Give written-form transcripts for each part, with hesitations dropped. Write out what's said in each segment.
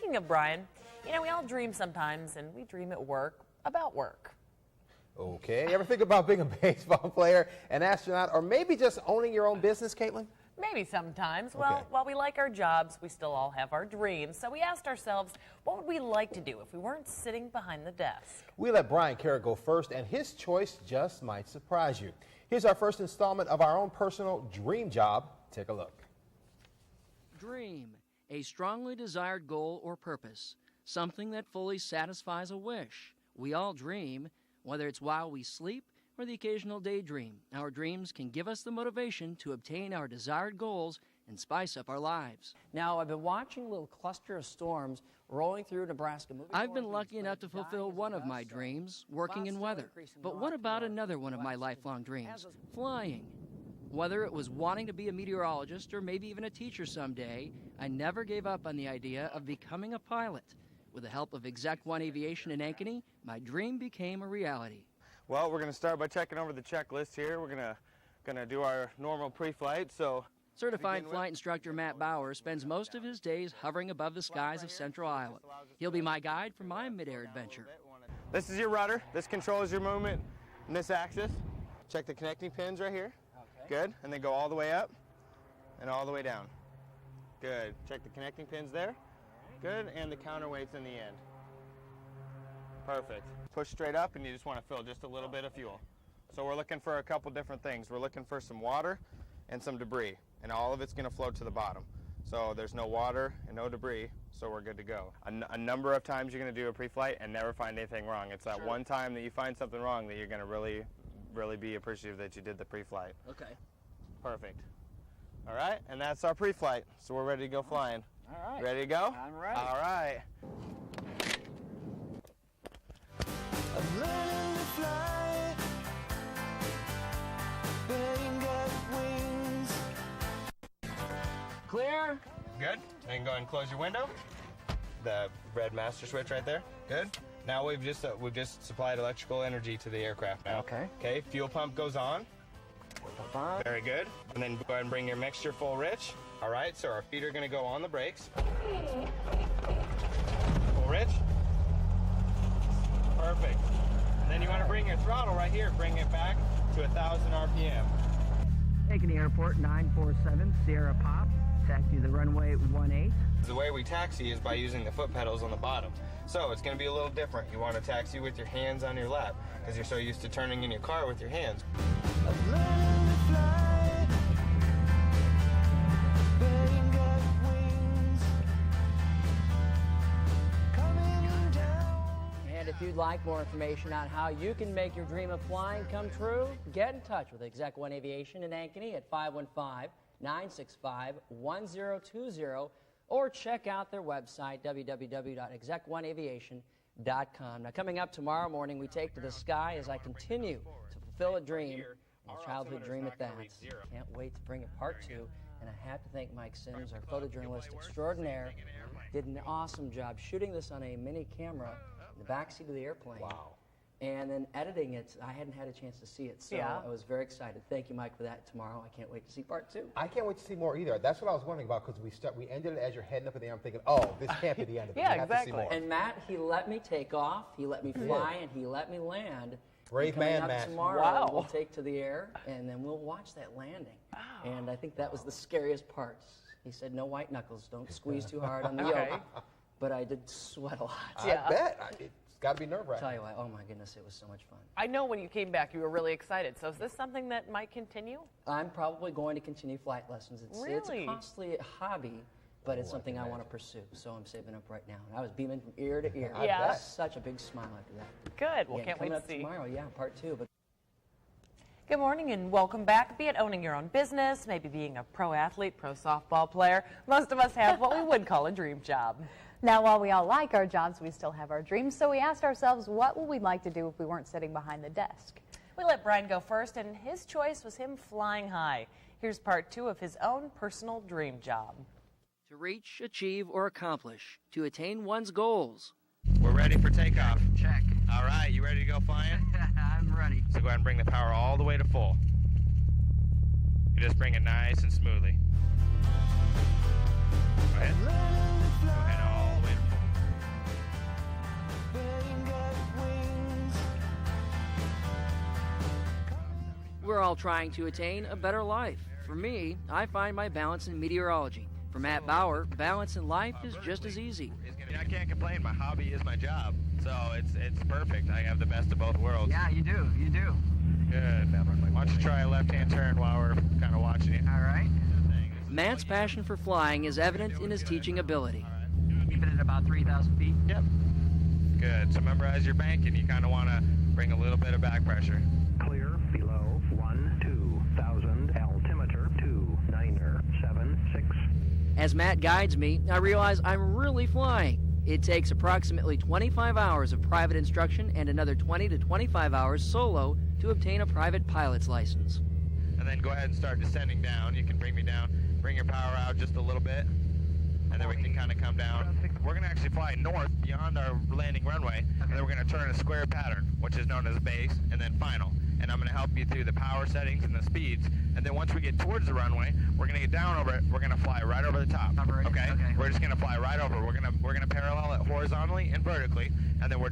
speaking of Brian, you know, we all dream sometimes, and we dream at work about work. Okay, ever think about being a baseball player, an astronaut, or maybe just owning your own business, Caitlin? Maybe sometimes. Well, while we like our jobs, we still all have our dreams. So we asked ourselves, what would we like to do if we weren't sitting behind the desk? We let Brian Carrick go first, and his choice just might surprise you. Here's our first installment of our own personal dream job. Take a look. Dream, a strongly desired goal or purpose, something that fully satisfies a wish. We all dream, whether it's while we sleep or the occasional daydream. Our dreams can give us the motivation to obtain our desired goals and spice up our lives. Now, I've been watching a little cluster of storms rolling through Nebraska. I've been lucky enough to fulfill one of my dreams, working in weather. But what about another one of my lifelong dreams? Flying. Whether it was wanting to be a meteorologist or maybe even a teacher someday, I never gave up on the idea of becoming a pilot. With the help of Exec One Aviation in Ankeny, my dream became a reality. Well, we're going to start by checking over the checklist here. We're going to do our normal pre-flight. So, certified flight instructor Matt Bauer spends most of his days hovering above the skies of Central Iowa. He'll be my guide for my mid-air adventure. This is your rudder. This controls your movement in this axis. Check the connecting pins right here. Okay. Good. And then go all the way up and all the way down. Good. Check the connecting pins there. Good. And the counterweights in the end. Perfect. Push straight up, and you just want to fill just a little bit of fuel. So we're looking for a couple different things. We're looking for some water and some debris, and all of it's going to float to the bottom. So there's no water and no debris, so we're good to go. A number of times you're going to do a pre-flight and never find anything wrong. It's that one time that you find something wrong that you're going to really be appreciative that you did the pre-flight. Okay. Perfect. All right, and that's our pre-flight. So we're ready to go flying. All right. Ready to go? I'm ready. All right. I'm learning to fly, but I ain't got wings. Clear? Good. And go ahead and close your window. The red master switch right there. Good. Now we've just supplied electrical energy to the aircraft now. Okay. Okay. Fuel pump goes on. Very good. And then go ahead and bring your mixture full rich. All right. So our feet are going to go on the brakes. Full rich. Perfect. And then you want to bring your throttle right here. Bring it back to 1,000 RPM. Ankeny Airport 947 Sierra Pop. Taxi to the runway 18. The way we taxi is by using the foot pedals on the bottom. So it's going to be a little different. You want to taxi with your hands on your lap because you're so used to turning in your car with your hands. I'm learning to fly, but I ain't got wings. Coming down. And if you'd like more information on how you can make your dream of flying come true, get in touch with Exec One Aviation in Ankeny at 515-965-1020 or check out their website, www.execoneaviation.com. Now, coming up tomorrow morning, we take to the sky as I continue to fulfill a dream, a childhood dream at that. Can't wait to bring it part 2. And I have to thank Mike Sims, our photojournalist extraordinaire. Did an awesome job shooting this on a mini camera in the backseat of the airplane. Wow. And then editing it. I hadn't had a chance to see it, so I was very excited. Thank you, Mike, for that. Tomorrow, I can't wait to see part 2. I can't wait to see more either. That's what I was wondering about because we ended it as you're heading up in the air. I'm thinking, oh, this can't be the end of it. Yeah, we have exactly. to see more. And Matt, he let me take off, he let me fly, and he let me land. Brave Coming man, up Matt. tomorrow, Wow. we'll take to the air, and then we'll watch that landing. And I think that was the scariest part. He said, no white knuckles, don't squeeze too hard on the Okay. yoke. But I did sweat a lot. Yeah. I bet. It's got to be nerve-wracking. Tell you what, oh my goodness, it was so much fun. I know when you came back, you were really excited. So is this something that might continue? I'm probably going to continue flight lessons. It's Really? a costly hobby, but it's something I want to pursue. So I'm saving up right now. And I was beaming from ear to ear. I bet. Such a big smile after that. Good. Well, Yeah, can't wait coming to up see. tomorrow, yeah, part 2. But Good morning and welcome back. Be it owning your own business, maybe being a pro athlete, pro softball player, most of us have what we would call a dream job. Now, while we all like our jobs, we still have our dreams, so we asked ourselves, what would we like to do if we weren't sitting behind the desk? We let Brian go first, and his choice was him flying high. Here's part 2 of his own personal dream job. To reach, achieve, or accomplish, to attain one's goals. We're ready for takeoff. Check. All right, you ready to go flying? I'm ready. So go ahead and bring the power all the way to full. You just bring it nice and smoothly. Go ahead. Go ahead all the way to full. We're all trying to attain a better life. For me, I find my balance in meteorology. For Matt Bauer, balance in life is just as easy. I can't complain. My hobby is my job, so it's perfect. I have the best of both worlds. Yeah, you do. You do. Good. Why don't you try a left-hand turn while we're kind of watching you? All right. Matt's passion for flying is evident in his teaching ability. Keep it at about 3,000 feet. Yep. Good. So memorize your bank, and you kind of want to bring a little bit of back pressure. Clear below 12,000 altimeter 2976. As Matt guides me, I realize I'm really flying. It takes approximately 25 hours of private instruction and another 20 to 25 hours solo to obtain a private pilot's license. And then go ahead and start descending down. You can bring me down, bring your power out just a little bit, and then we can kind of come down. We're going to actually fly north beyond our landing runway, and then we're going to turn a square pattern, which is known as base, and then final. And I'm going to help you through the power settings and the speeds. And then once we get towards the runway, we're going to get down over it. We're going to fly right over the top. Okay? We're just going to fly right over. We're going to parallel it horizontally and vertically, and then you're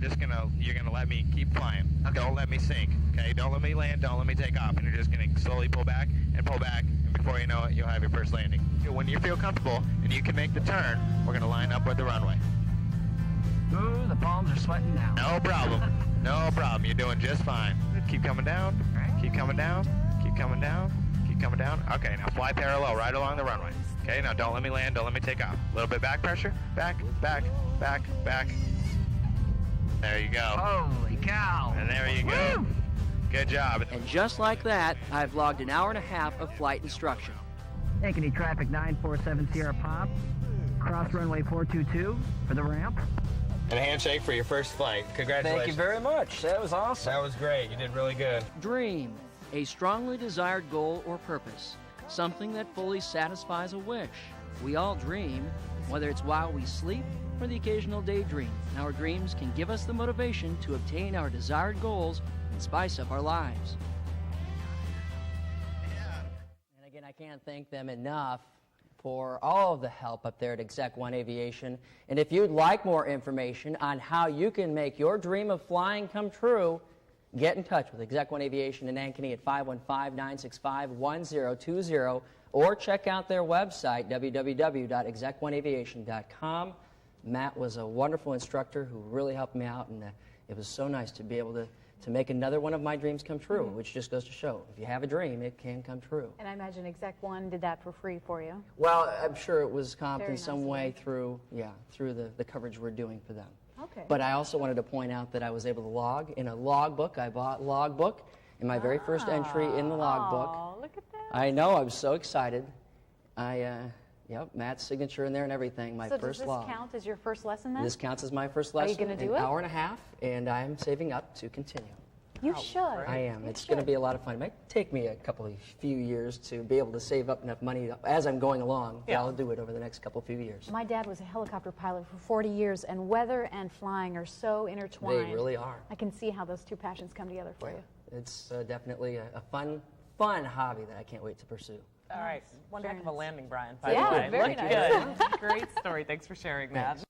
going to let me keep flying. Don't let me sink. Okay? Don't let me land. Don't let me take off. And you're just going to slowly pull back, and before you know it, you'll have your first landing. When you feel comfortable and you can make the turn, we're going to line up with the runway. Ooh, the palms are sweating now. No problem. No problem. You're doing just fine. Keep coming down. Keep coming down. Keep coming down. Keep coming down. Okay, now fly parallel right along the runway. Okay, now don't let me land. Don't let me take off. A little bit back pressure. Back, back, back, back. There you go. Holy cow. And there you go. Woo! Good job. And just like that, I've logged an hour and a half of flight instruction. Ankeny traffic 947 Sierra Pop. Cross runway 422 for the ramp. And a handshake for your first flight. Congratulations. Thank you very much. That was awesome. That was great. You did really good. Dream, a strongly desired goal or purpose, something that fully satisfies a wish. We all dream, whether it's while we sleep or the occasional daydream. Our dreams can give us the motivation to obtain our desired goals and spice up our lives. And again, I can't thank them enough for all of the help up there at Exec One Aviation. And if you'd like more information on how you can make your dream of flying come true, get in touch with Exec One Aviation in Ankeny at 515-965-1020 or check out their website, www.exec1aviation.com. Matt was a wonderful instructor who really helped me out, and it was so nice to be able to make another one of my dreams come true, which just goes to show, if you have a dream, it can come true. And I imagine Exec One did that for free for you. Well, I'm sure it was comped Very in some nice of way them. through the coverage we're doing for them. Okay. But I also wanted to point out that I was able to log in a logbook. I bought Logbook in my very first entry in the logbook. Oh, look at that. I know, I'm so excited. Matt's signature in there and everything, my So first does this log. count as your first lesson then? This counts as my first Are you lesson. gonna do an it? hour and a half, and I'm saving up to continue. You should. I am. You It's going to should. be a lot of fun. It might take me a few years to be able to save up enough money as I'm going along. But Yeah. I'll do it over the next few years. My dad was a helicopter pilot for 40 years, and weather and flying are so intertwined. They really are. I can see how those two passions come together for you. It's definitely a fun hobby that I can't wait to pursue. All right. One heck of a landing, Brian. Yeah, By the way. very Looked nice. good. Great story. Thanks for sharing that.